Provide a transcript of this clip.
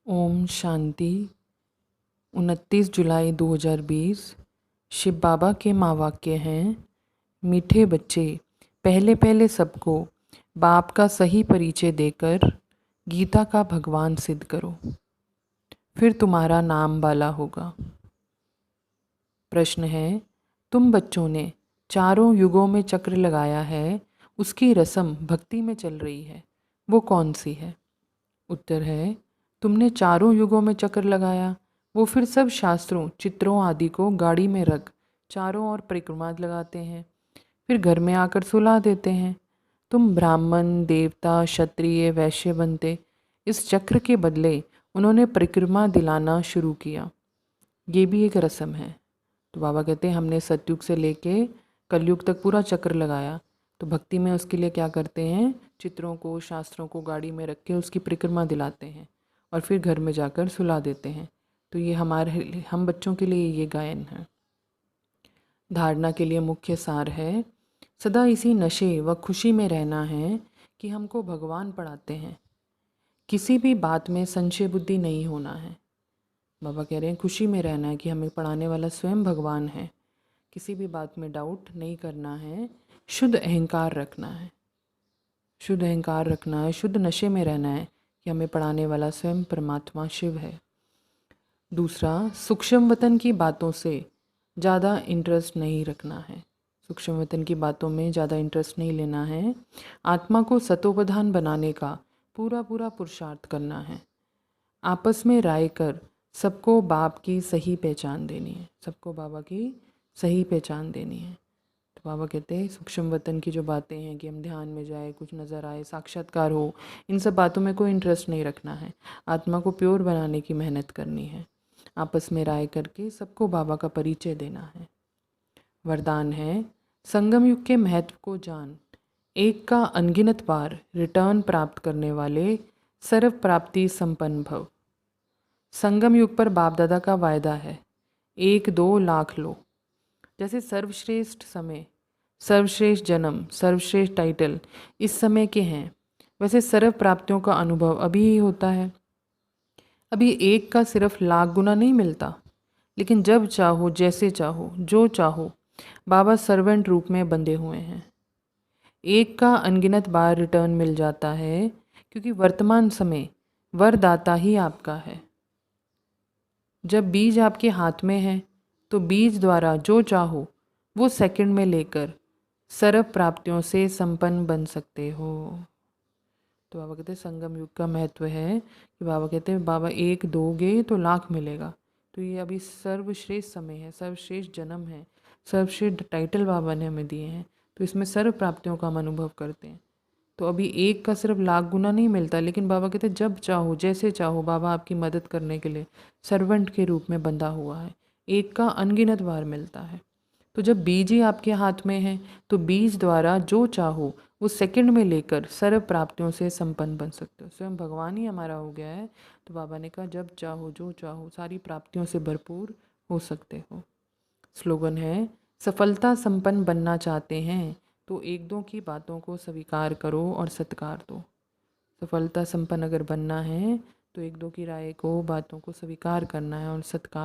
ओम शांति। 29 जुलाई 2020 शिव बाबा के महावाक्य हैं। मीठे बच्चे, पहले पहले सबको बाप का सही परिचय देकर गीता का भगवान सिद्ध करो, फिर तुम्हारा नाम वाला होगा। प्रश्न है, तुम बच्चों ने चारों युगों में चक्र लगाया है, उसकी रस्म भक्ति में चल रही है, वो कौन सी है? उत्तर है, तुमने चारों युगों में चक्र लगाया, वो फिर सब शास्त्रों चित्रों आदि को गाड़ी में रख चारों ओर परिक्रमा लगाते हैं, फिर घर में आकर सुला देते हैं। तुम ब्राह्मण देवता क्षत्रिय वैश्य बनते, इस चक्र के बदले उन्होंने परिक्रमा दिलाना शुरू किया। ये भी एक रस्म है। तो बाबा कहते हैं हमने सतयुग से लेके कलयुग तक पूरा चक्र लगाया, तो भक्ति में उसके लिए क्या करते हैं, चित्रों को शास्त्रों को गाड़ी में रख के उसकी परिक्रमा दिलाते हैं और फिर घर में जाकर सुला देते हैं। तो ये हम बच्चों के लिए ये गायन है। धारणा के लिए मुख्य सार है, सदा इसी नशे व खुशी में रहना है कि हमको भगवान पढ़ाते हैं। किसी भी बात में संशय बुद्धि नहीं होना है। बाबा कह रहे हैं खुशी में रहना है कि हमें पढ़ाने वाला स्वयं भगवान है। किसी भी बात में डाउट नहीं करना है, शुद्ध अहंकार रखना है। शुद्ध अहंकार रखना है, शुद्ध नशे में रहना है कि हमें पढ़ाने वाला स्वयं परमात्मा शिव है। दूसरा, सूक्ष्म वतन की बातों से ज़्यादा इंटरेस्ट नहीं रखना है। सूक्ष्म वतन की बातों में ज़्यादा इंटरेस्ट नहीं लेना है। आत्मा को सतोप्रधान बनाने का पूरा पूरा पुरुषार्थ करना है। आपस में राय कर सबको बाप की सही पहचान देनी है। सबको बाबा की सही पहचान देनी है। तो बाबा कहते हैं सूक्ष्म वतन की जो बातें हैं कि हम ध्यान में जाए, कुछ नज़र आए, साक्षात्कार हो, इन सब बातों में कोई इंटरेस्ट नहीं रखना है। आत्मा को प्योर बनाने की मेहनत करनी है। आपस में राय करके सबको बाबा का परिचय देना है। वरदान है, संगम युग के महत्व को जान, एक का अनगिनत बार रिटर्न प्राप्त करने वाले सर्व प्राप्ति संपन्न भव। संगम युग पर बाप दादा का वायदा है, 1-2 लाख लो। जैसे सर्वश्रेष्ठ समय, सर्वश्रेष्ठ जन्म, सर्वश्रेष्ठ टाइटल इस समय के हैं, वैसे सर्व प्राप्तियों का अनुभव अभी ही होता है। अभी एक का सिर्फ लाख गुना नहीं मिलता, लेकिन जब चाहो जैसे चाहो जो चाहो बाबा सर्वेंट रूप में बंधे हुए हैं। एक का अनगिनत बार रिटर्न मिल जाता है, क्योंकि वर्तमान समय वरदाता ही आपका है। जब बीज आपके हाथ में है तो बीज द्वारा जो चाहो वो सेकंड में लेकर सर्व प्राप्तियों से संपन्न बन सकते हो। तो बाबा कहते हैं संगम युग का महत्व है कि बाबा कहते हैं बाबा एक दोगे तो लाख मिलेगा। तो ये अभी सर्वश्रेष्ठ समय है, सर्वश्रेष्ठ जन्म है, सर्वश्रेष्ठ टाइटल बाबा ने हमें दिए हैं। तो इसमें सर्व प्राप्तियों का हम अनुभव करते हैं। तो अभी एक का सिर्फ लाख गुना नहीं मिलता, लेकिन बाबा कहते हैं जब चाहो जैसे चाहो बाबा आपकी मदद करने के लिए सर्वेंट के रूप में बंधा हुआ है। एक का अनगिनत बार मिलता है। तो जब बीज ही आपके हाथ में है तो बीज द्वारा जो चाहो वो सेकंड में लेकर सर्व प्राप्तियों से संपन्न बन सकते हो। स्वयं भगवान ही हमारा हो गया है। तो बाबा ने कहा जब चाहो जो चाहो सारी प्राप्तियों से भरपूर हो सकते हो। स्लोगन है, सफलता संपन्न बनना चाहते हैं तो एक दो की बातों को स्वीकार करो और सत्कार दो। सफलता संपन्न अगर बनना है तो एक दो की राय को बातों को स्वीकार करना है और सत्कार